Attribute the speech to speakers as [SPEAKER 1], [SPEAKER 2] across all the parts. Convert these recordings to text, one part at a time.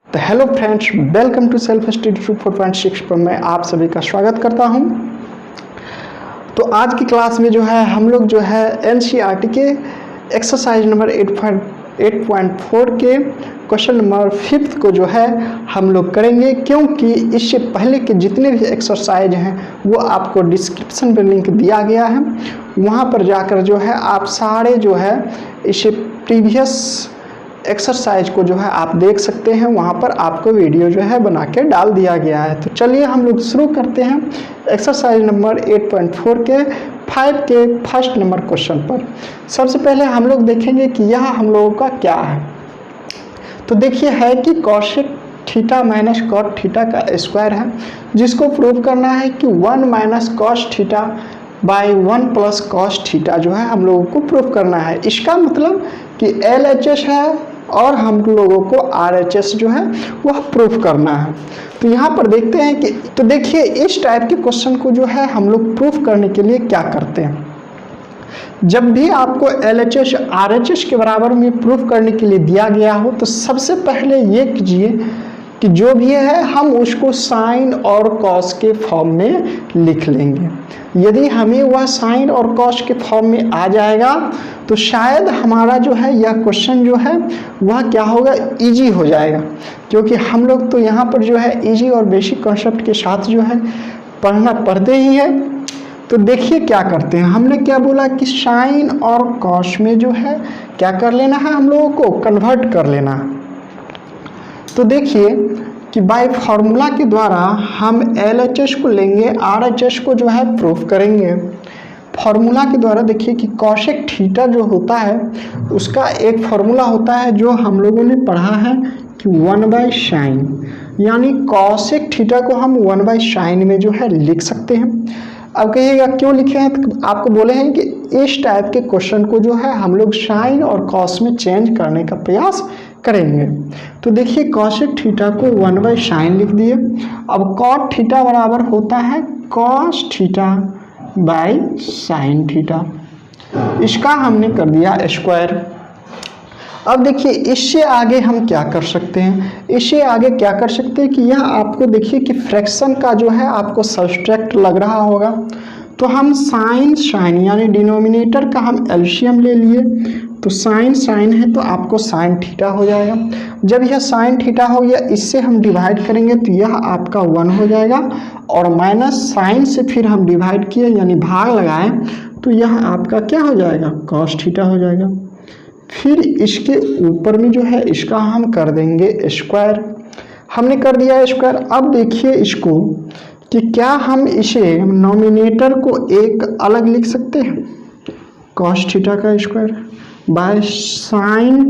[SPEAKER 1] तो hello friends, welcome to self study 4.6 पर मैं आप सभी का स्वागत करता हूं। तो आज की क्लास में जो है हम लोग जो है एनसीईआरटी के एक्सरसाइज नंबर 8.4 के क्वेश्चन नंबर 5 को जो है हम लोग करेंगे, क्योंकि इससे पहले के जितने भी एक्सरसाइज हैं वो आपको डिस्क्रिप्शन में लिंक दिया गया है। वहाँ पर जाकर जो है आप सारे जो है इससे प्रीवियस एक्सरसाइज को जो है आप देख सकते हैं। वहाँ पर आपको वीडियो जो है बना के डाल दिया गया है। तो चलिए हम लोग शुरू करते हैं एक्सरसाइज नंबर 8.4 के 5 के फर्स्ट नंबर क्वेश्चन पर। सबसे पहले हम लोग देखेंगे कि यह हम लोगों का क्या है। तो देखिए है कि cosec theta minus cot theta का स्क्वायर है, जिसको प्रूव करना है कि 1 minus cos theta by 1 plus cos theta जो है हम लोगों को प्रूव करना है। इसका मतलब कि LHS है और हम लोगों को RHS जो है वह प्रूफ करना है। तो यहाँ पर देखते हैं कि तो देखिए इस टाइप के क्वेश्चन को जो है हम लोग प्रूफ करने के लिए क्या करते हैं। जब भी आपको LHS RHS के बराबर में प्रूफ करने के लिए दिया गया हो तो सबसे पहले ये कीजिए कि जो भी है हम उसको साइन और कॉस के फॉर्म में लिख लेंगे। यदि हमें वह साइन और कॉस के फॉर्म में आ जाएगा तो शायद हमारा जो है यह क्वेश्चन जो है वह क्या होगा, इजी हो जाएगा, क्योंकि हम लोग तो यहाँ पर जो है इजी और बेसिक कॉन्सेप्ट के साथ जो है पढ़ते ही है। तो देखिए क्या करते हैं, हमने क्या बोला कि साइन और कॉस में जो है क्या कर लेना है, हम लोगों को कन्वर्ट कर लेना है। तो देखिए कि बाय फार्मूला के द्वारा हम LHS को लेंगे, RHS को जो है प्रूफ करेंगे। फार्मूला के द्वारा देखिए कि कॉसेक थीटा जो होता है उसका एक फार्मूला होता है जो हम लोगों ने पढ़ा है कि 1/sin, यानी कॉसेक थीटा को हम 1/sin में जो है लिख सकते हैं। अब कहिएगा क्यों लिखे हैं, तो आपको बोले हैं कि इस टाइप के क्वेश्चन को जो है हम लोग साइन और कॉस में चेंज करने का प्रयास करेंगे। तो देखिए कॉसेक थीटा को 1/sin लिख दिए। अब कॉट थीटा बराबर होता है cos theta by sine theta, इसका हमने कर दिया स्क्वायर। अब देखिए इससे आगे हम क्या कर सकते हैं, इससे आगे क्या कर सकते हैं कि यह आपको देखिए कि फ्रैक्शन का जो है आपको सब्सट्रैक्ट लग रहा होगा, तो हम साइन यानी डिनोमिनेटर का हम एलसीएम ले लिए। तो साइन है तो आपको साइन थीटा हो जाएगा। जब यह साइन थीटा हो गया इससे हम डिवाइड करेंगे तो यह आपका 1 हो जाएगा, और माइनस साइन से फिर हम डिवाइड किए यानी भाग लगाएं तो यह आपका क्या हो जाएगा, कॉस थीटा हो जाएगा। फिर इसके ऊपर में जो है इसका हम कर देंगे स्क्वायर। हमने कर दिया स्क्वायर। अब देखिए इसको कि क्या हम इसे नोमिनेटर को एक अलग लिख सकते हैं, कॉस थीटा का स्क्वायर बाय साइन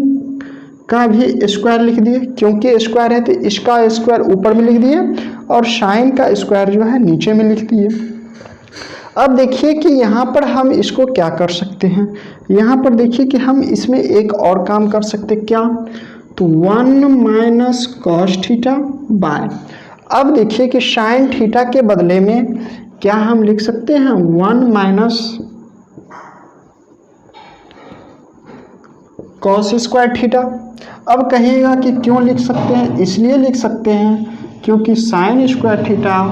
[SPEAKER 1] का भी स्क्वायर लिख दिए, क्योंकि स्क्वायर है तो इसका स्क्वायर ऊपर में लिख दिए और साइन का स्क्वायर जो है नीचे में लिख दिए। अब देखिए कि यहाँ पर हम इसको क्या कर सकते हैं, यहाँ पर देखिए कि हम इसमें एक और काम कर सकते हैं। क्या, तो 1 माइनस कॉस थीटा बाय, अब देखिए कि साइन थीटा के बदले में क्या हम लिख सकते हैं 1 माइनस कॉस स्क्वायर थीटा। अब कहिएगा कि क्यों लिख सकते हैं, इसलिए लिख सकते हैं क्योंकि sine square theta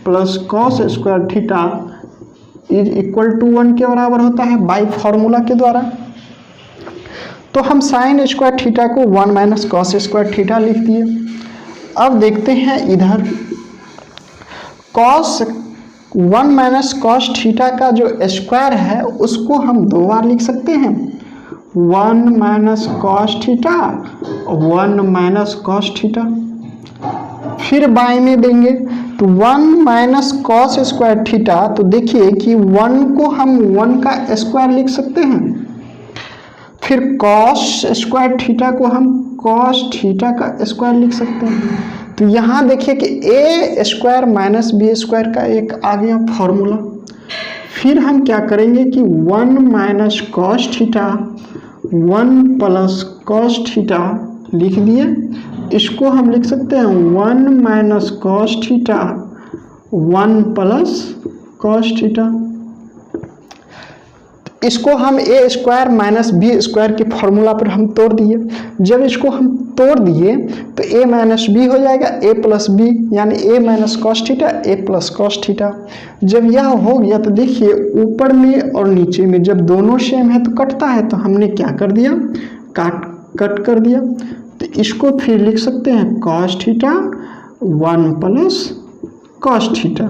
[SPEAKER 1] plus cos square theta is equal to 1 के बराबर होता है बाई फार्मूला के द्वारा। तो हम साइन स्क्वायर थीटा को 1 माइनस कॉस स्क्वायर थीटा लिख दिए। अब देखते हैं इधर कॉस 1 माइनस कॉस थीटा का जो स्क्वायर है उसको हम 2 बार लिख सकते हैं, 1 minus cos theta, 1 minus cos theta. फिर बाई में देंगे तो 1 माइनस कॉस स्क्वायर थीटा, तो देखिए कि 1 को हम 1 का स्क्वायर लिख सकते हैं, फिर कॉस स्क्वायर थीटा को हम कॉस थीटा का स्क्वायर लिख सकते हैं। तो यहाँ देखिए कि ए स्क्वायर माइनस बी स्क्वायर का एक आ गया फॉर्मूला। फिर हम क्या करेंगे कि 1 minus cos theta 1 plus cos theta लिख दिए, इसको हम लिख सकते हैं 1 minus cos theta 1 plus cos theta. इसको हम ए स्क्वायर माइनस बी स्क्वायर की फॉर्मूला पर हम तोड़ दिए। जब इसको हम तोड़ दिए तो ए माइनस बी हो जाएगा ए प्लस बी, यानी ए माइनस कॉस थीटा ए प्लस कॉस थीटा। जब यह हो गया तो देखिए ऊपर में और नीचे में जब दोनों सेम है तो कटता है, तो हमने क्या कर दिया, कट कर दिया। तो इसको फिर लिख सकते हैं cos theta 1 plus cos theta.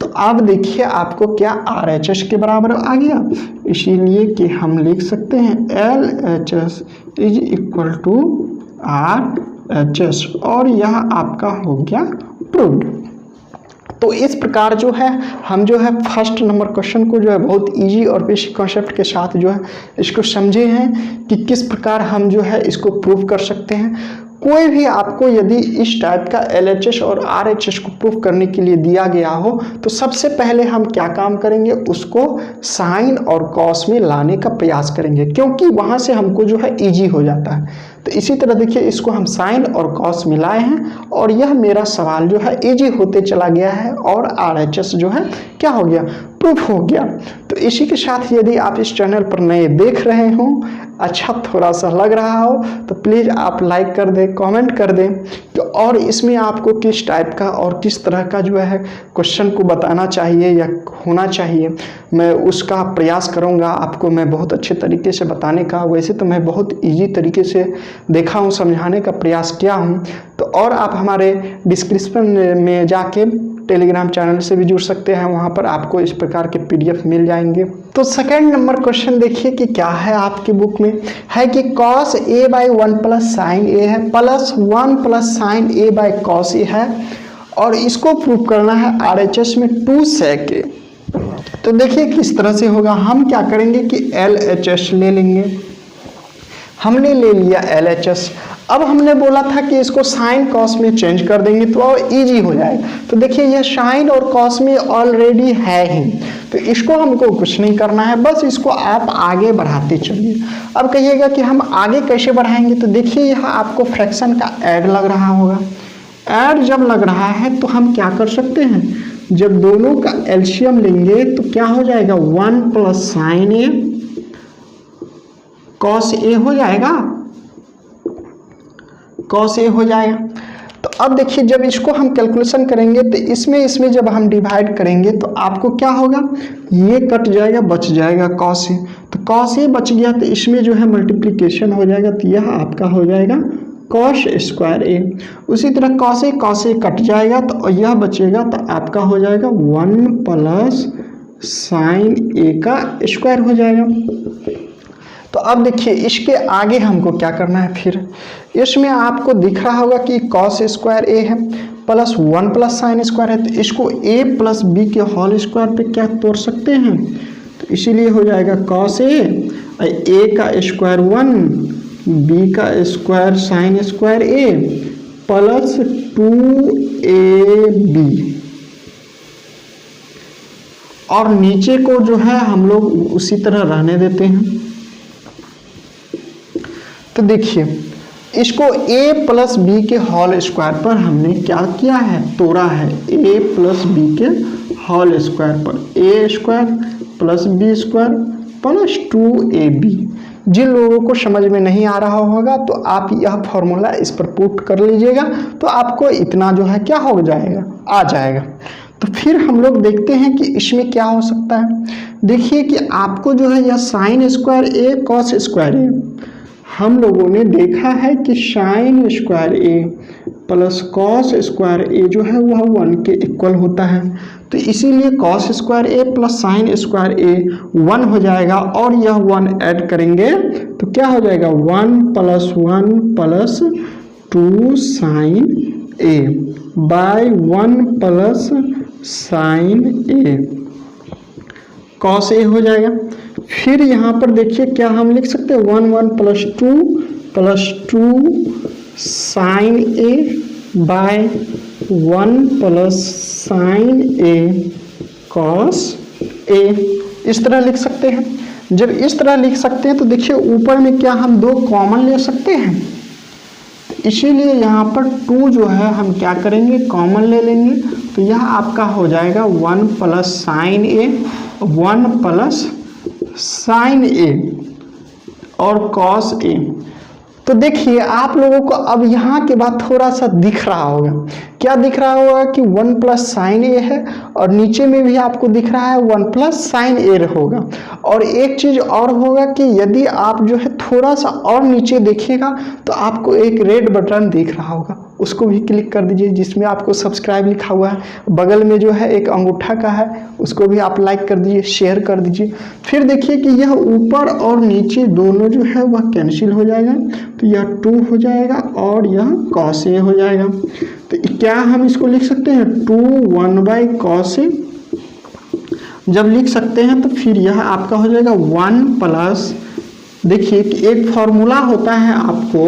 [SPEAKER 1] तो अब देखिए आपको क्या RHS के बराबर आ गया, इसीलिए कि हम लिख सकते हैं LHS is equal to RHS, और यह आपका हो गया प्रूव्ड। तो इस प्रकार जो है हम जो है फर्स्ट नंबर क्वेश्चन को जो है बहुत इजी और बेसिक कॉन्सेप्ट के साथ जो है इसको समझे हैं कि किस प्रकार हम जो है इसको प्रूव कर सकते हैं। कोई भी आपको यदि इस टाइप का LHS और RHS को प्रूफ करने के लिए दिया गया हो तो सबसे पहले हम क्या काम करेंगे, उसको साइन और कॉस में लाने का प्रयास करेंगे, क्योंकि वहाँ से हमको जो है इजी हो जाता है। तो इसी तरह देखिए इसको हम साइन और कॉस मिलाए हैं और यह मेरा सवाल जो है इजी होते चला गया है और RHS जो है क्या हो गया, प्रूफ हो गया। तो इसी के साथ यदि आप इस चैनल पर नए देख रहे हो, अच्छा थोड़ा सा लग रहा हो तो प्लीज़ आप लाइक कर दें, कमेंट कर दें तो, और इसमें आपको किस टाइप का और किस तरह का जो है क्वेश्चन को बताना चाहिए या होना चाहिए, मैं उसका प्रयास करूंगा आपको मैं बहुत अच्छे तरीके से बताने का। वैसे तो मैं बहुत इजी तरीके से देखा हूं, समझाने का प्रयास किया हूं। तो और आप हमारे डिस्क्रिप्शन में जाके टेलीग्राम चैनल से भी जुड़ सकते हैं, वहाँ पर आपको इस प्रकार के PDF मिल जाएंगे। तो सेकंड नंबर क्वेश्चन देखिए कि क्या है आपकी बुक में, है कि cos a by 1 plus sign a है plus 1 plus sign a by cos a है, और इसको प्रूव करना है RHS में 2 sec a। तो देखिए किस तरह से होगा, हम क्या करेंगे कि LHS ले लेंगे। हमने ले लिया LHS, अब हमने बोला था कि इसको साइन कॉस में चेंज कर देंगे तो और इजी हो जाएगा। तो देखिए यह साइन और कॉस में ऑलरेडी है ही, तो इसको हमको कुछ नहीं करना है, बस इसको आप आगे बढ़ाते चलिए। अब कहिएगा कि हम आगे कैसे बढ़ाएंगे, तो देखिए यहाँ आपको फ्रैक्शन का ऐड लग रहा होगा। ऐड जब लग रहा है तो हम क्या कर सकते हैं, जब दोनों का एलसीएम लेंगे तो क्या हो जाएगा, 1 प्लस साइन ए कॉस ए हो जाएगा, कॉस ए हो जाएगा। तो अब देखिए जब इसको हम कैलकुलेशन करेंगे तो इसमें जब हम डिवाइड करेंगे तो आपको क्या होगा, ये कट जाएगा, बच जाएगा कॉस ए। तो कॉस ए बच गया तो इसमें जो है मल्टीप्लिकेशन हो जाएगा, तो यह आपका हो जाएगा कॉस स्क्वायर ए। उसी तरह कॉस ए कट जाएगा तो यह बचेगा, तो आपका हो जाएगा 1 प्लस साइन ए का स्क्वायर हो जाएगा। तो अब देखिए इसके आगे हमको क्या करना है, फिर इसमें आपको दिख रहा होगा कि कॉस स्क्वायर ए है प्लस 1 प्लस साइन स्क्वायर है, तो इसको a प्लस बी के होल स्क्वायर पे क्या तोड़ सकते हैं, तो इसीलिए हो जाएगा कॉस ए का स्क्वायर 1 बी का स्क्वायर साइन स्क्वायर ए प्लस 2ab, और नीचे को जो है हम लोग उसी तरह रहने देते हैं। तो देखिए इसको a प्लस बी के होल स्क्वायर पर हमने क्या किया है, तोड़ा है a प्लस बी के होल स्क्वायर पर, a square plus B square plus 2ab। जिन लोगों को समझ में नहीं आ रहा होगा तो आप यह फॉर्मूला इस पर पुट कर लीजिएगा, तो आपको इतना जो है क्या हो जाएगा, आ जाएगा। तो फिर हम लोग देखते हैं कि इसमें क्या हो सकता है। देखिए कि आपको जो है यह साइन स्क्वायर ए कॉस स्क्वायर ए, हम लोगों ने देखा है कि साइन स्क्वायर ए प्लस कॉस स्क्वायर ए जो है वह 1 के इक्वल होता है, तो इसीलिए कॉस स्क्वायर ए प्लस साइन स्क्वायर ए 1 हो जाएगा, और यह 1 ऐड करेंगे तो क्या हो जाएगा, 1 प्लस 1 प्लस 2 साइन ए बाय 1 प्लस साइन ए कॉस ए हो जाएगा। फिर यहाँ पर देखिए क्या हम लिख सकते हैं, 1 प्लस 2 साइन ए बाय 1 प्लस साइन ए कॉस ए, इस तरह लिख सकते हैं। जब इस तरह लिख सकते हैं तो देखिए ऊपर में क्या हम 2 कॉमन ले सकते हैं, तो इसीलिए यहाँ पर 2 जो है हम क्या करेंगे, कॉमन ले लेंगे, तो यह आपका हो जाएगा 1 प्लस साइन ए 1 प्लस साइन ए और कॉस ए। तो देखिए आप लोगों को अब यहाँ के बाद थोड़ा सा दिख रहा होगा, क्या दिख रहा होगा कि 1 प्लस साइन ए है और नीचे में भी आपको दिख रहा है 1 प्लस साइन ए होगा। और एक चीज और होगा कि यदि आप जो है थोड़ा सा और नीचे देखिएगा तो आपको एक रेड बटन दिख रहा होगा, उसको भी क्लिक कर दीजिए जिसमें आपको सब्सक्राइब लिखा हुआ है। बगल में जो है एक अंगूठा का है, उसको भी आप लाइक कर दीजिए, शेयर कर दीजिए। फिर देखिए कि यह ऊपर और नीचे दोनों जो है वह कैंसिल हो जाएगा, तो यह 2 हो जाएगा और यह कॉस ए हो जाएगा। तो क्या हम इसको लिख सकते हैं 2 1 बाई कॉस ए। जब लिख सकते हैं तो फिर यह आपका हो जाएगा 1 प्लस, देखिए कि एक फॉर्मूला होता है आपको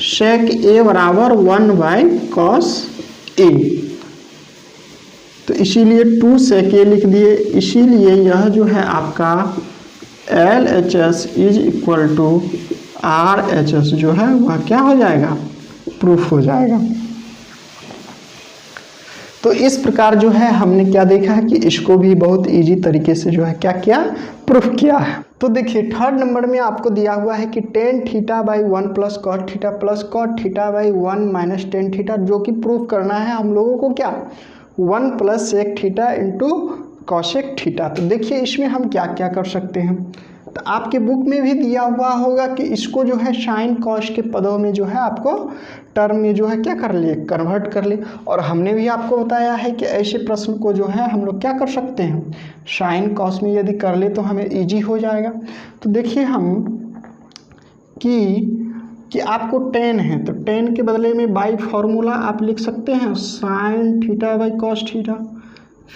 [SPEAKER 1] सेक ए बराबर 1 बाई कॉस ए, तो इसीलिए 2 सेक ए लिख दिए। इसीलिए यह जो है आपका LHS is equal to RHS जो है वह क्या हो जाएगा, प्रूफ हो जाएगा। तो इस प्रकार जो है हमने क्या देखा है कि इसको भी बहुत इजी तरीके से जो है क्या किया, प्रूफ किया है। तो देखिए थर्ड नंबर में आपको दिया हुआ है कि tan theta by 1 plus cot theta plus cot theta by 1 minus tan theta, जो कि प्रूफ करना है हम लोगों को क्या 1 plus sec theta into cosec theta. तो देखिए इसमें हम क्या क्या कर सकते हैं, तो आपके बुक में भी दिया हुआ होगा कि इसको जो है साइन कॉस के पदों में जो है आपको टर्म में जो है क्या कर ले, कन्वर्ट कर ले। और हमने भी आपको बताया है कि ऐसे प्रश्न को जो है हम लोग क्या कर सकते हैं, साइन कॉस में यदि कर ले तो हमें इजी हो जाएगा। तो देखिए हम कि आपको 10 है तो 10 के बदले में बाई फार्मूला आप लिख सकते हैं sine theta by cos theta,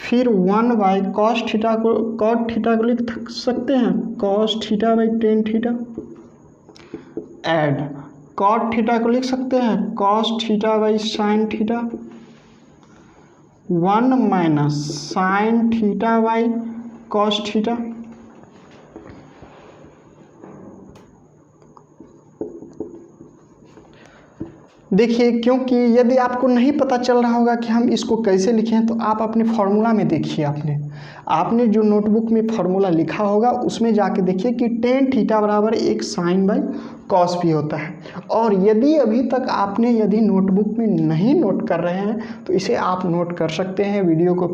[SPEAKER 1] फिर 1 बाई कॉस थीटा को कॉट थीटा को लिख सकते हैं cos theta by tan theta, and cot theta को लिख सकते हैं cos theta by sine theta, 1 minus sine theta by cos theta. देखिए क्योंकि यदि आपको नहीं पता चल रहा होगा कि हम इसको कैसे लिखें तो आप अपने फार्मूला में देखिए, आपने जो नोटबुक में फार्मूला लिखा होगा उसमें जाके देखिए कि टेन थीटा बराबर एक साइन बाई कॉस भी होता है। और यदि अभी तक आपने यदि नोटबुक में नहीं नोट कर रहे हैं तो इसे आप नोट कर सकते हैं, वीडियो को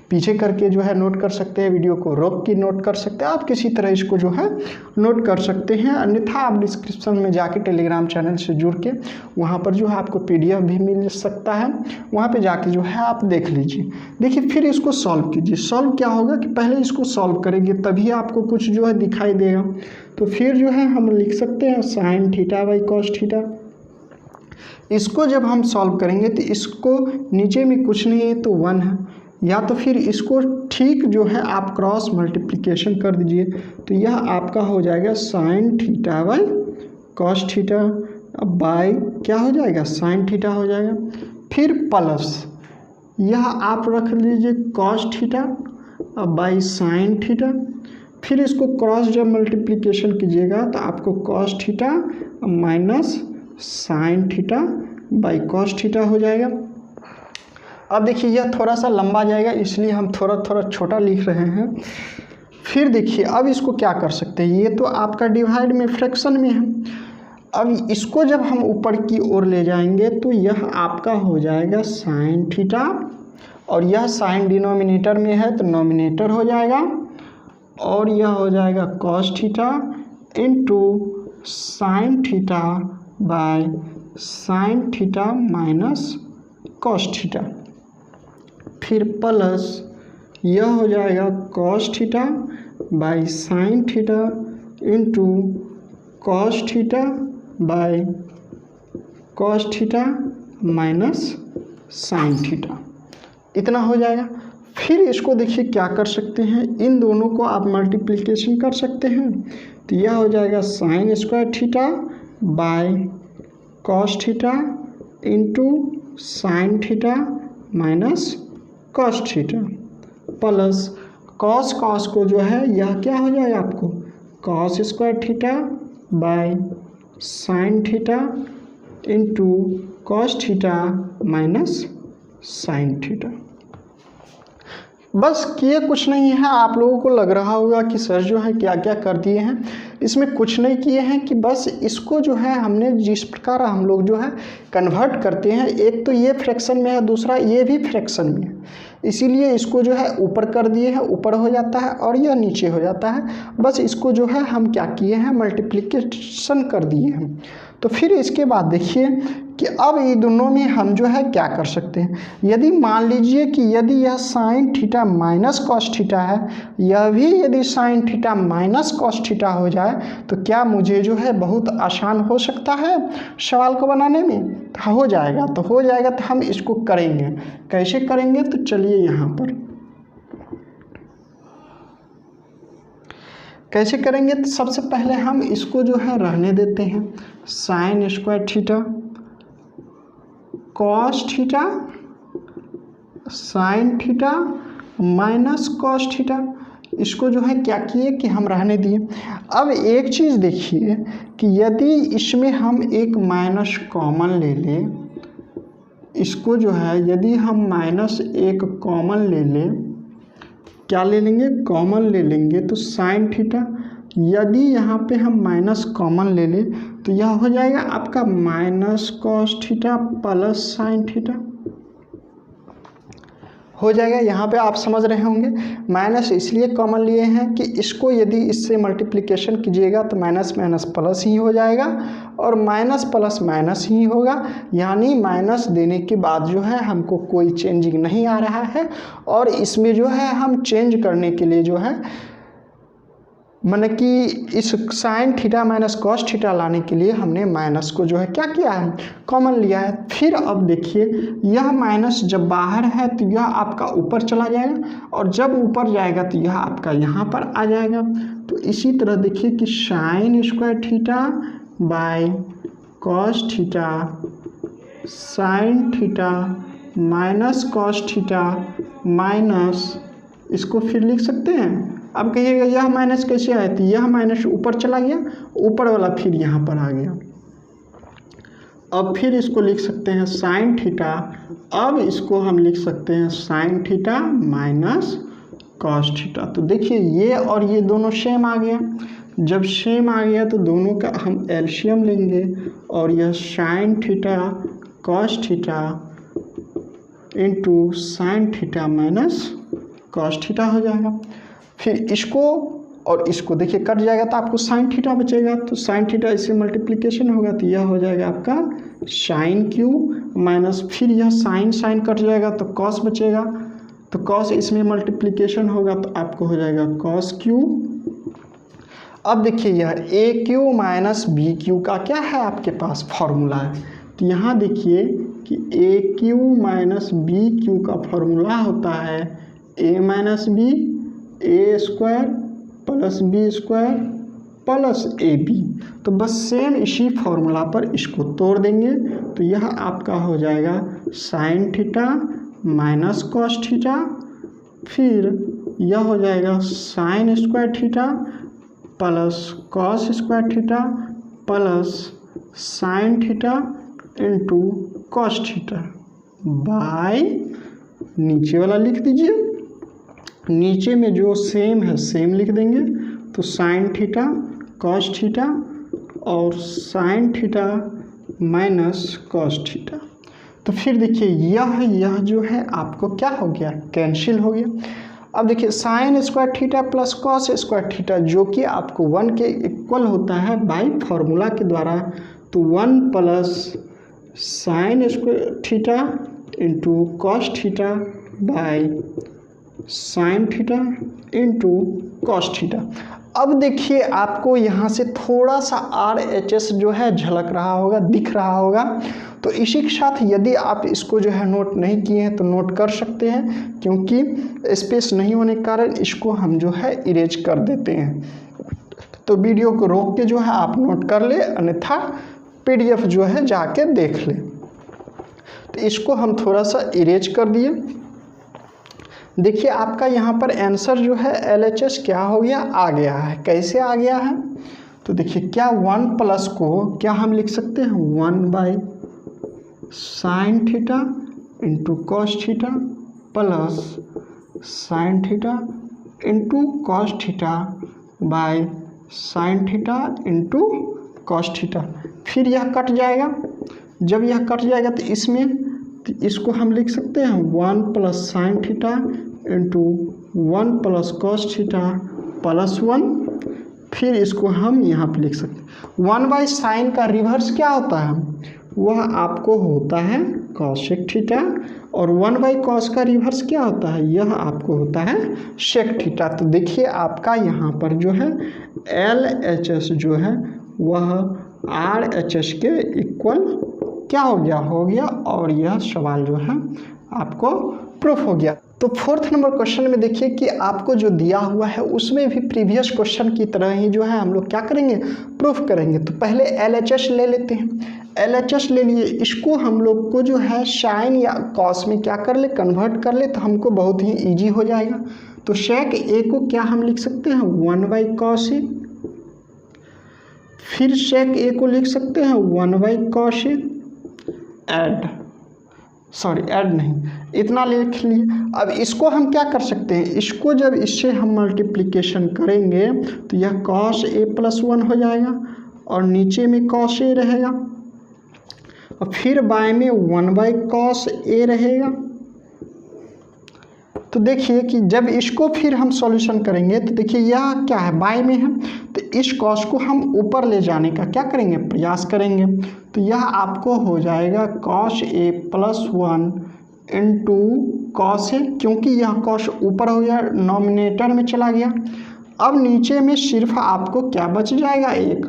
[SPEAKER 1] पीछे करके जो है नोट कर सकते हैं, वीडियो को रोक के नोट कर सकते हैं, आप किसी तरह इसको जो है नोट कर सकते हैं। अन्यथा आप डिस्क्रिप्शन में जाके टेलीग्राम चैनल से जुड़ के वहाँ पर जो है आपको PDF भी मिल सकता है, वहाँ पे जाके जो है आप देख लीजिए। देखिए फिर इसको सॉल्व कीजिए। सॉल्व क्या होगा कि पहले इसको सॉल्व करेंगे तभी आपको कुछ जो है दिखाई देगा। तो फिर जो है हम लिख सकते हैं sine theta by cos theta. इसको जब हम सॉल्व करेंगे तो इसको नीचे में कुछ नहीं है तो 1 है, या तो फिर इसको ठीक जो है आप क्रॉस मल्टीप्लिकेशन कर दीजिए तो यह आपका हो जाएगा sign theta by cos theta by क्या हो जाएगा साइन थीटा हो जाएगा। फिर प्लस यह आप रख लीजिए cos theta by sine theta, फिर इसको क्रॉस जब मल्टीप्लिकेशन कीजिएगा तो आपको cos theta minus sine theta by cos theta हो जाएगा। अब देखिए यह थोड़ा सा लंबा जाएगा इसलिए हम थोड़ा थोड़ा छोटा लिख रहे हैं। फिर देखिए अब इसको क्या कर सकते हैं, ये तो आपका डिवाइड में फ्रैक्शन में है। अब इसको जब हम ऊपर की ओर ले जाएंगे तो यह आपका हो जाएगा साइन थीटा, और यह साइन डिनोमिनेटर में है तो नोमिनेटर हो जाएगा, और यह हो जाएगा cos theta into sine theta by sine theta minus cos theta. फिर प्लस यह हो जाएगा cos theta by sine theta into cos theta by cos theta minus sine theta, इतना हो जाएगा। फिर इसको देखिए क्या कर सकते हैं, इन दोनों को आप मल्टीप्लिकेशन कर सकते हैं तो यह हो जाएगा sign square theta by cos theta into sine theta minus cos theta, plus cos cos को जो है यह क्या हो जाएगा आपको cos square theta by sine theta into cos theta minus sine theta. बस किए कुछ नहीं है। आप लोगों को लग रहा होगा कि सर जो है क्या क्या कर दिए हैं, इसमें कुछ नहीं किए हैं कि बस इसको जो है हमने जिस प्रकार हम लोग जो है कन्वर्ट करते हैं, एक तो ये फ्रैक्शन में है, दूसरा ये भी फ्रैक्शन में है, इसीलिए इसको जो है ऊपर कर दिए हैं, ऊपर हो जाता है और यह नीचे हो जाता है। बस इसको जो है हम क्या किए हैं, मल्टीप्लिकेशन कर दिए हैं। तो फिर इसके बाद देखिए कि अब ये दोनों में हम जो है क्या कर सकते हैं। यदि मान लीजिए कि यदि यह sine theta minus cos theta है, यह भी यदि sine theta minus cos theta हो जाए तो क्या मुझे जो है बहुत आसान हो सकता है सवाल को बनाने में? तो हो जाएगा, तो हो जाएगा। तो हम इसको करेंगे, कैसे करेंगे तो चलिए यहाँ पर कैसे करेंगे। तो सबसे पहले हम इसको जो है रहने देते हैं, sign square theta cos theta sine theta minus cos theta, इसको जो है क्या किए कि हम रहने दिए। अब एक चीज़ देखिए कि यदि इसमें हम एक माइनस कॉमन ले लें, इसको जो है यदि हम माइनस एक कॉमन ले लें, क्या ले लेंगे, कॉमन ले लेंगे, तो साइन थीटा, यदि यहाँ पे हम माइनस कॉमन ले लें तो यह हो जाएगा आपका minus cos theta plus sine theta हो जाएगा। यहाँ पे आप समझ रहे होंगे, माइनस इसलिए कॉमन लिए हैं कि इसको यदि इससे मल्टीप्लिकेशन कीजिएगा तो माइनस माइनस प्लस ही हो जाएगा और माइनस प्लस माइनस ही होगा, यानी माइनस देने के बाद जो है हमको कोई चेंजिंग नहीं आ रहा है। और इसमें जो है हम चेंज करने के लिए जो है माने कि इस sine theta minus cos theta लाने के लिए हमने माइनस को जो है क्या किया है, कॉमन लिया है। फिर अब देखिए यह माइनस जब बाहर है तो यह आपका ऊपर चला जाएगा और जब ऊपर जाएगा तो यह आपका यहाँ पर आ जाएगा। तो इसी तरह देखिए कि sign square theta by cos theta sine theta minus cos theta minus, इसको फिर लिख सकते हैं। अब कहिएगा यह माइनस कैसे आया, तो यह माइनस ऊपर चला गया, ऊपर वाला फिर यहाँ पर आ गया। अब फिर इसको लिख सकते हैं साइन थीटा, अब इसको हम लिख सकते हैं sine theta minus cos theta. तो देखिए ये और ये दोनों सेम आ गया, जब सेम आ गया तो दोनों का हम एलसीएम लेंगे और यह sine theta cos theta into sine theta minus cos theta हो जाएगा। फिर इसको और इसको देखिए कट जाएगा तो आपको साइन थीटा बचेगा, तो साइन थीटा इससे मल्टीप्लिकेशन होगा तो यह हो जाएगा आपका साइन क्यू माइनस, फिर यह साइन साइन कट जाएगा तो कॉस बचेगा, तो कॉस इसमें मल्टीप्लिकेशन होगा तो आपको हो जाएगा कॉस क्यू। अब देखिए यह ए क्यू माइनस बी क्यू का क्या है आपके पास फॉर्मूला है, तो यहाँ देखिए कि a cube minus b cube का फॉर्मूला होता है a minus b a square plus B square plus a b. तो बस सेम इसी फॉर्मूला पर इसको तोड़ देंगे तो यह आपका हो जाएगा sine theta minus cos theta, फिर यह हो जाएगा sign square theta plus cos square theta plus sine theta into cos theta by, नीचे वाला लिख दीजिए, नीचे में जो सेम है सेम लिख देंगे, तो साइन थीटा कॉस थीटा और sine theta minus cos theta. तो फिर देखिए यह जो है आपको क्या हो गया, कैंसिल हो गया। अब देखिए sign square theta plus cos square theta जो कि आपको 1 के इक्वल होता है बाई फॉर्मूला के द्वारा, तो 1 plus sign square theta into cos theta by sine theta into cos theta. अब देखिए आपको यहाँ से थोड़ा सा RHS जो है झलक रहा होगा, दिख रहा होगा, तो इसी के साथ यदि आप इसको जो है नोट नहीं किए हैं तो नोट कर सकते हैं, क्योंकि स्पेस नहीं होने के कारण इसको हम जो है इरेज कर देते हैं। तो वीडियो को रोक के जो है आप नोट कर ले, अन्यथा PDF जो है जाके देख ले। तो इसको हम थोड़ा सा इरेज कर दिए। देखिए आपका यहाँ पर आंसर जो है LHS क्या हो गया, आ गया है। कैसे आ गया है, तो देखिए क्या 1 प्लस को क्या हम लिख सकते हैं 1 by sine theta into cos theta plus sine theta into cos theta by sine theta into cos theta. फिर यह कट जाएगा, जब यह कट जाएगा तो इसको हम लिख सकते हैं 1 plus sine theta into 1 plus cos theta plus 1। फिर इसको हम यहाँ पे लिख सकते हैं 1 बाई साइन का रिवर्स क्या होता है, वह आपको होता है कॉसेक थीटा, और 1 बाई कॉस का रिवर्स क्या होता है, यह आपको होता है सेक थीटा। तो देखिए आपका यहाँ पर जो है LHS जो है वह RHS के इक्वल क्या हो गया, और यह सवाल जो है आपको प्रूफ हो गया। तो 4th नंबर क्वेश्चन में देखिए कि आपको जो दिया हुआ है उसमें भी प्रीवियस क्वेश्चन की तरह ही जो है हम लोग क्या करेंगे, प्रूफ करेंगे। तो पहले LHS ले लेते हैं, LHS ले लिए, इसको हम लोग को जो है साइन या कॉस में क्या कर ले, कन्वर्ट कर ले, तो हमको बहुत ही ईजी हो जाएगा। तो सेक ए को क्या हम लिख सकते हैं 1 बाई कॉस ए, फिर सेक ए को लिख सकते हैं 1 बाई कॉस ए, ऐड नहीं, इतना लिख लिए। अब इसको हम क्या कर सकते हैं, इसको जब इससे हम मल्टीप्लिकेशन करेंगे तो यह कॉस ए प्लस 1 हो जाएगा और नीचे में कॉस ए रहेगा, और फिर बाय में 1 बाई कॉस ए रहेगा। तो देखिए कि जब इसको फिर हम सॉल्यूशन करेंगे तो देखिए यह क्या है, बाय में है, तो इस कॉस को हम ऊपर ले जाने का क्या करेंगे, प्रयास करेंगे। तो यह आपको हो जाएगा cos A plus 1 into cos A, क्योंकि यह कॉस ऊपर हो गया, नॉमिनेटर में चला गया। अब नीचे में सिर्फ आपको क्या बच जाएगा, एक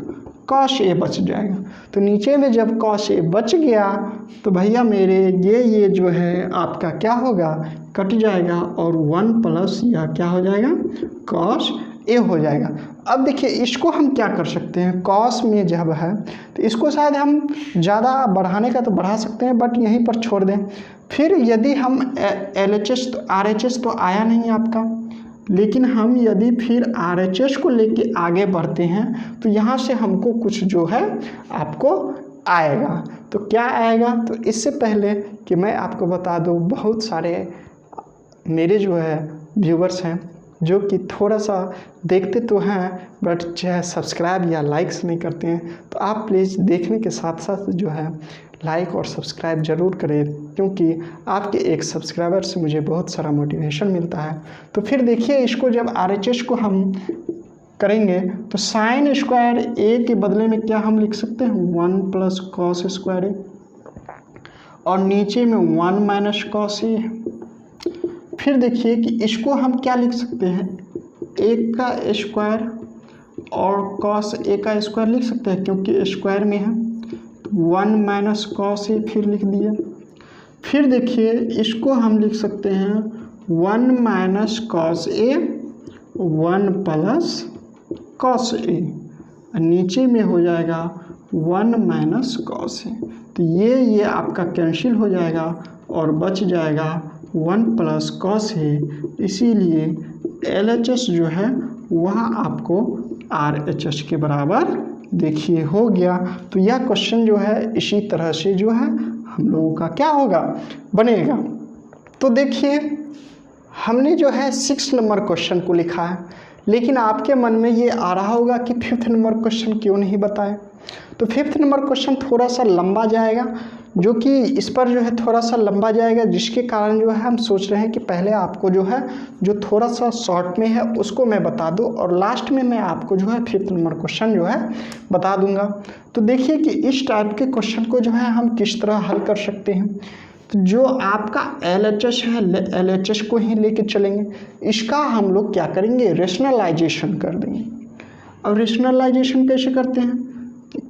[SPEAKER 1] कॉस ए बच जाएगा। तो नीचे में जब कॉस ए बच गया तो भैया मेरे ये जो है आपका क्या होगा, कट जाएगा, और 1 प्लस यह क्या हो जाएगा, कॉस ए हो जाएगा। अब देखिए इसको हम क्या कर सकते हैं, कॉस में जब है तो इसको शायद हम ज़्यादा बढ़ाने का तो बढ़ा सकते हैं, बट यहीं पर छोड़ दें। फिर यदि हम LHS तो RHS तो आया नहीं आपका, लेकिन हम यदि फिर RHS को लेके आगे बढ़ते हैं तो यहाँ से हमको कुछ जो है आपको आएगा। तो क्या आएगा, तो इससे पहले कि मैं आपको बता दूँ, बहुत सारे मेरे जो है व्यूवर्स हैं जो कि थोड़ा सा देखते तो हैं बट जो है सब्सक्राइब या लाइक्स नहीं करते हैं, तो आप प्लीज़ देखने के साथ साथ जो है लाइक और सब्सक्राइब ज़रूर करें, क्योंकि आपके एक सब्सक्राइबर से मुझे बहुत सारा मोटिवेशन मिलता है। तो फिर देखिए इसको जब RHS को हम करेंगे तो साइन स्क्वायर ए के बदले में क्या हम लिख सकते हैं 1 प्लस कॉस स्क्वायर ए, और नीचे में 1 माइनस कॉस ए। फिर देखिए कि इसको हम क्या लिख सकते हैं, ए का स्क्वायर और कॉस ए का स्क्वायर लिख सकते हैं, क्योंकि स्क्वायर में है 1 माइनस कॉस ए, फिर लिख दिए। फिर देखिए इसको हम लिख सकते हैं 1 minus cos A 1 plus cos A, नीचे में हो जाएगा 1 माइनस कॉस ए। तो ये आपका कैंसिल हो जाएगा और बच जाएगा 1 प्लस कॉस ए, इसीलिए LHS जो है वह आपको RHS के बराबर देखिए हो गया। तो यह क्वेश्चन जो है इसी तरह से जो है हम लोगों का क्या होगा, बनेगा। तो देखिए हमने जो है 6 नंबर क्वेश्चन को लिखा है, लेकिन आपके मन में ये आ रहा होगा कि 5th नंबर क्वेश्चन क्यों नहीं बताएं। तो 5th नंबर क्वेश्चन थोड़ा सा लंबा जाएगा, जो कि इस पर जो है थोड़ा सा लंबा जाएगा, जिसके कारण जो है हम सोच रहे हैं कि पहले आपको जो है जो थोड़ा सा शॉर्ट में है उसको मैं बता दूं, और लास्ट में मैं आपको जो है 5th नंबर क्वेश्चन जो है बता दूंगा। तो देखिए कि इस टाइप के क्वेश्चन को जो है हम किस तरह हल कर सकते हैं। तो जो आपका LHS है, LHS को ही लेके चलेंगे, इसका हम लोग क्या करेंगे, रेशनलाइजेशन कर देंगे। अब रेशनलाइजेशन कैसे करते हैं,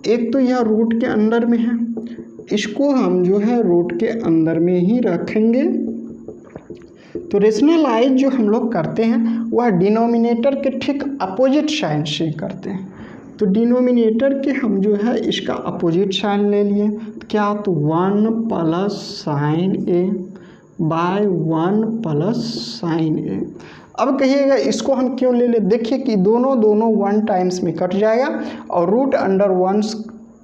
[SPEAKER 1] एक तो यह रूट के अंदर में है, इसको हम जो है रूट के अंदर में ही रखेंगे। तो रेशनलाइज जो हम लोग करते हैं वह डिनोमिनेटर के ठीक अपोजिट साइन से करते हैं। तो डिनोमिनेटर के हम जो है इसका अपोजिट साइन ले लिए, तो क्या, तो 1 प्लस साइन ए बाय 1 प्लस साइन ए। अब कहिएगा इसको हम क्यों ले ले, देखिए कि दोनों 1 टाइम्स में कट जाएगा और रूट अंडर 1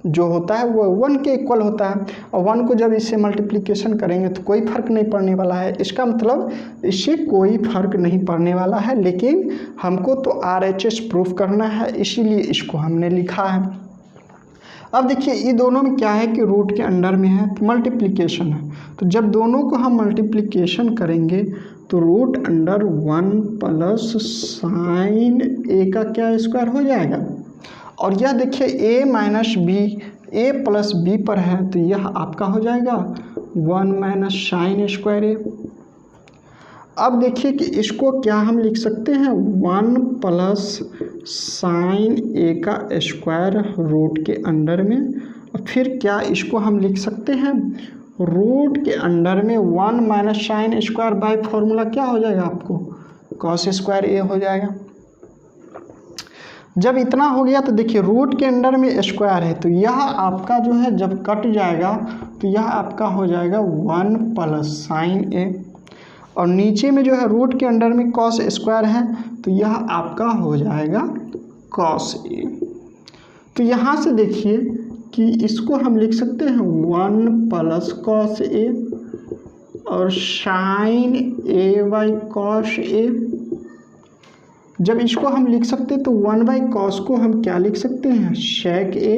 [SPEAKER 1] जो होता है वो 1 के इक्वल होता है, और 1 को जब इससे मल्टीप्लिकेशन करेंगे तो कोई फ़र्क नहीं पड़ने वाला है। इसका मतलब इससे कोई फ़र्क नहीं पड़ने वाला है, लेकिन हमको तो RHS प्रूफ करना है, इसीलिए इसको हमने लिखा है। अब देखिए ये दोनों में क्या है कि रूट के अंडर में है तो मल्टीप्लिकेशन है, तो जब दोनों को हम मल्टीप्लिकेशन करेंगे तो रूट अंडर 1 प्लस साइन ए का क्या स्क्वायर हो जाएगा, और यह देखिए ए माइनस बी, ए प्लस बी पर है तो यह आपका हो जाएगा 1 माइनस साइन स्क्वायर ए। अब देखिए कि इसको क्या हम लिख सकते हैं 1 प्लस साइन ए का स्क्वायर रूट के अंडर में, और फिर क्या इसको हम लिख सकते हैं रूट के अंडर में 1 minus sine square by formula क्या हो जाएगा आपको कॉस स्क्वायर ए हो जाएगा। जब इतना हो गया तो देखिए रूट के अंडर में स्क्वायर है तो यह आपका जो है जब कट जाएगा तो यह आपका हो जाएगा 1 प्लस साइन ए, और नीचे में जो है रूट के अंडर में कॉस स्क्वायर है तो यह आपका हो जाएगा कॉस ए। तो यहाँ से देखिए कि इसको हम लिख सकते हैं 1 प्लस कॉस ए और sign A by cos A. जब इसको हम लिख सकते हैं तो 1 बाई कॉस को हम क्या लिख सकते हैं sec a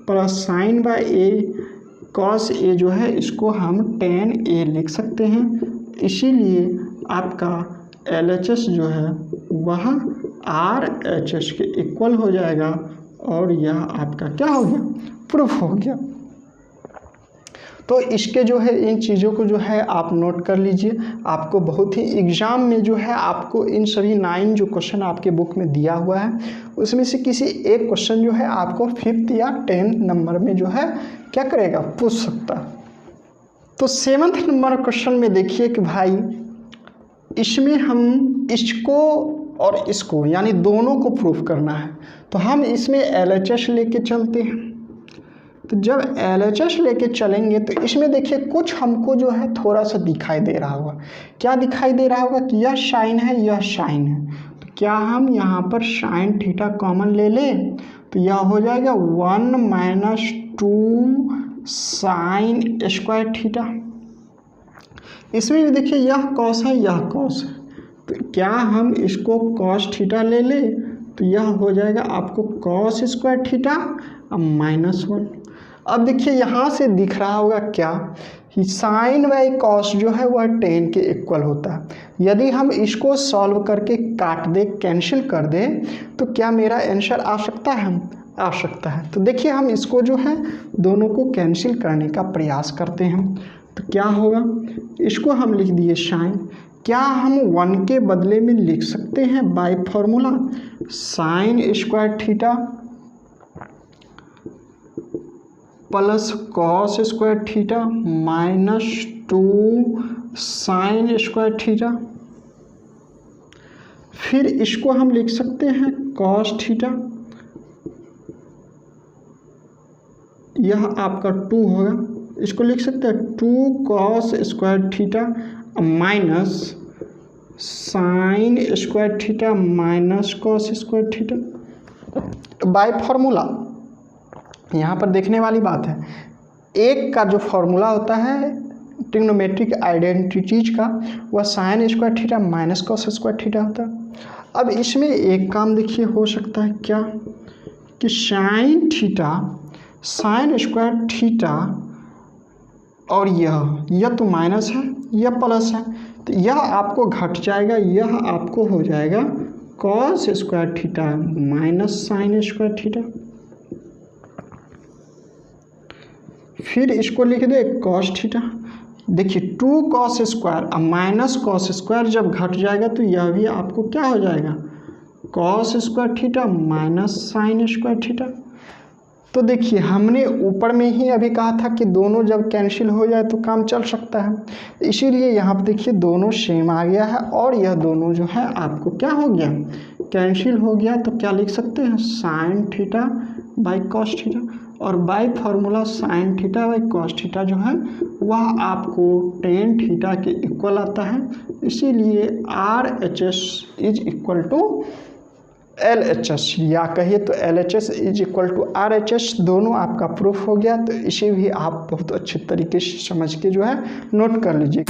[SPEAKER 1] plus sine by a cos a जो है इसको हम टेन ए लिख सकते हैं। इसीलिए आपका LHS जो है वह RHS के इक्वल हो जाएगा, और यह आपका क्या हो गया प्रूफ हो गया। तो इसके जो है इन चीज़ों को जो है आप नोट कर लीजिए, आपको बहुत ही एग्ज़ाम में जो है आपको इन सभी 9 जो क्वेश्चन आपके बुक में दिया हुआ है उसमें से किसी एक क्वेश्चन जो है आपको 5th या 10th नंबर में जो है क्या करेगा पूछ सकता है। तो 7th नंबर क्वेश्चन में देखिए कि भाई इसमें हम इसको और इसको यानी दोनों को प्रूफ करना है, तो हम इसमें LHS लेके चलते हैं। तो जब LHS लेके चलेंगे तो इसमें देखिए कुछ हमको जो है थोड़ा सा दिखाई दे रहा होगा। क्या दिखाई दे रहा होगा कि यह साइन है, यह साइन है, तो क्या हम यहाँ पर साइन थीटा कॉमन ले लें तो यह हो जाएगा 1 माइनस 2 साइन स्क्वायर थीटा। इसमें भी देखिए यह कॉस है, यह कॉस है, तो क्या हम इसको कॉस थीटा ले लें तो यह हो जाएगा आपको कॉस स्क्वायर थीटा माइनस 1। अब देखिए यहाँ से दिख रहा होगा क्या कि साइन बाई कॉस जो है वह टेन के इक्वल होता है। यदि हम इसको सॉल्व करके काट दे कैंसिल कर दे तो क्या मेरा आंसर आ सकता है, आ सकता है। तो देखिए हम इसको जो है दोनों को कैंसिल करने का प्रयास करते हैं तो क्या होगा, इसको हम लिख दिए साइन, क्या हम 1 के बदले में लिख सकते हैं by formula sine square theta plus cos square theta minus 2 sign square theta. फिर इसको हम लिख सकते हैं कॉस थीटा, यह आपका 2 होगा, इसको लिख सकते हैं 2 cos square theta minus sign square theta minus cos square theta by formula. यहाँ पर देखने वाली बात है, एक का जो फॉर्मूला होता है ट्रिग्नोमेट्रिक आइडेंटिटीज का वह sign square theta minus cos square theta होता है। अब इसमें एक काम देखिए हो सकता है क्या कि sine theta sine square theta और यह तो माइनस है, यह प्लस है, तो यह आपको घट जाएगा, यह आपको हो जाएगा cos square theta minus sign square theta. फिर इसको लिख दे कॉस थीटा, देखिए 2 कॉस स्क्वायर अब माइनस कॉस स्क्वायर जब घट जाएगा तो यह भी आपको क्या हो जाएगा cos square theta minus sign square theta. तो देखिए हमने ऊपर में ही अभी कहा था कि दोनों जब कैंसिल हो जाए तो काम चल सकता है, इसीलिए यहाँ पर देखिए दोनों सेम आ गया है और यह दोनों जो है आपको क्या हो गया कैंसिल हो गया। तो क्या लिख सकते हैं sine theta by cos theta, और by formula sine theta by cos theta जो है वह आपको टेन थीटा के इक्वल आता है। इसीलिए RHS is equal to LHS या कहिए तो LHS is equal to RHS, दोनों आपका प्रूफ हो गया। तो इसे भी आप बहुत अच्छे तरीके से समझ के जो है नोट कर लीजिए।